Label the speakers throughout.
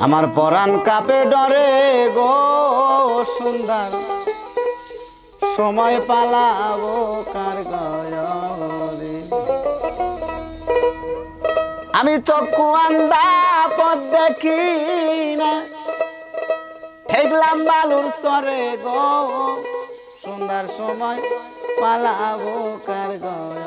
Speaker 1: আমার পরাণ কাপে ডরে গো সুন্দর সময় পালাবো কার গয়রে আমি চক্ষু আন্দা পথ দেখি না ঠেকলাম বালুর সরে গো সুন্দর সময় পালাবো কার গয়রে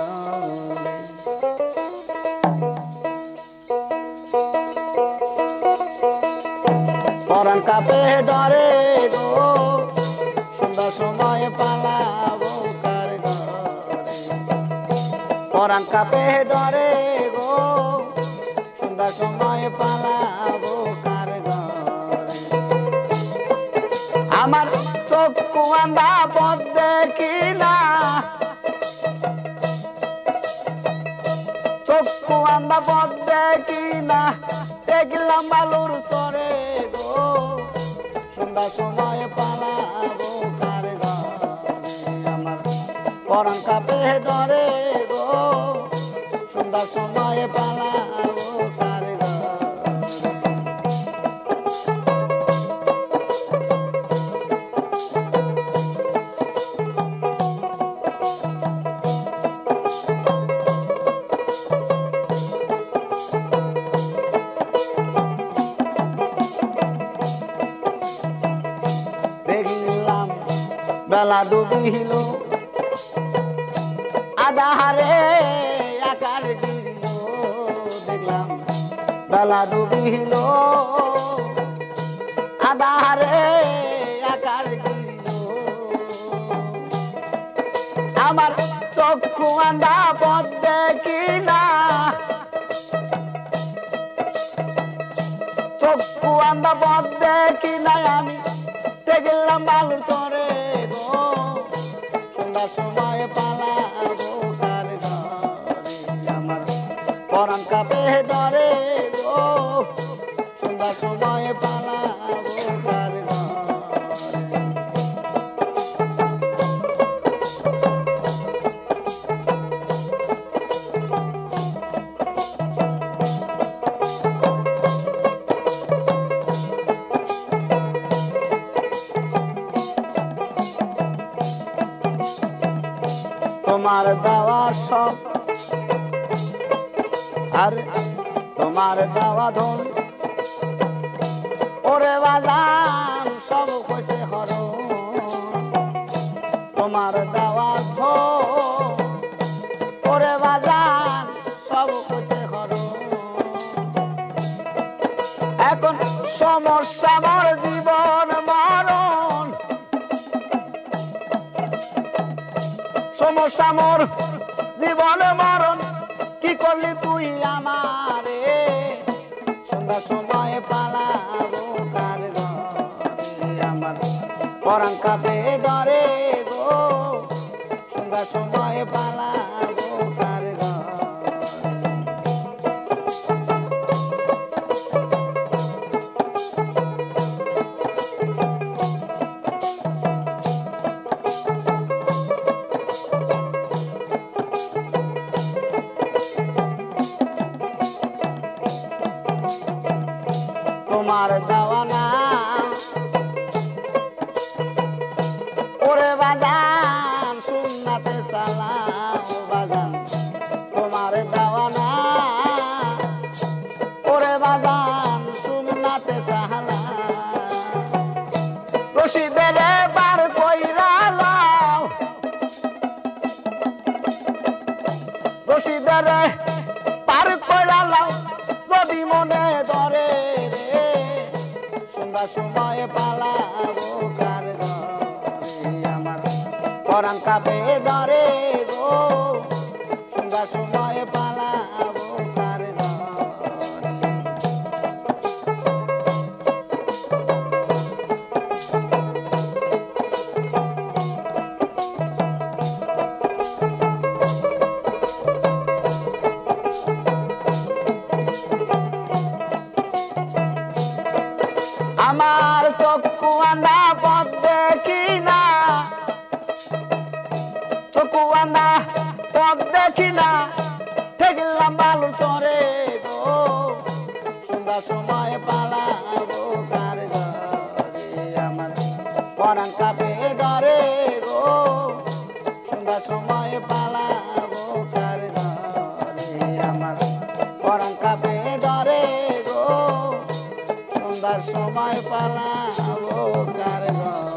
Speaker 1: পরাণ কাপে ডরে গো সুন্দর সময় পালাবো কার ঘরে পরাণ কাপে ডরে গো সুন্দর সময় পালাবো কার ঘরে আমার চক্ষু আন্ধা পথ দেখি না চক্ষু আন্ধা পথ দেখি না দেখলাম বালুর সরে গো সুন্দর সময় পালাবো কার ঘরে আমার পরাণ কাপে ডরে গো সুন্দর সময় পালাবো কার ঘরে বেলা ডুবিল আধারে আকার গিরিল দেখলাম বেলা ডুবিল আধারে আকার গিরিল আমার চক্ষু আন্ধা পথ দেখি না চক্ষু আন্ধা পথ দেখি না আমি দেখলাম বালুর চরে সময় পালাবো কার ঘরে আমার পরাণ কাপে ডরে গো সুন্দর সময় পালাবো কার ঘরে তোমার দেওয়া সব আর তোমার দেওয়া ধন ওরে বাজান সব কইছে হর তোমার দেওয়া ধন ওরে বাজান সব কইছে হর এখন সমস্যা মোর জীবন মরণ সমস্যা মোর জীবন মরণ কি করলি তুই আমারে সুন্দর সময় পালাবো কার ঘরে আমার পরাণ কাপে ডরে গো সুন্দর সময় পালাবো কার ঘরে তোমার দেওয়ানা ওরে বাজান সুন্নাতে সালাম বাজান তোমার দেওয়ানা ওরে বাজান সুন্নাতে সালাম রশিদের বার কইরা লাও রশিদের পার কইরা লাও যদি মনে ধরে সময় পালাবো কার ঘরে আমার পরাণ কাপে ডরে গো সুন্দর সময় পালাবো কার ঘরে আমার চক্ষু আন্ধা পথ দেখি না চক্ষু আন্ধা পথ দেখি না ঠেকলাম বালুর চরে গো সুন্দর সময় পালাবো পরাণ কাপে ডরে গো সন্ধ্যার সময় পালাবো কার ঘরে আমার পরাণ কাপে ডরে গো সন্ধ্যার সময় পালাবো কার ঘরে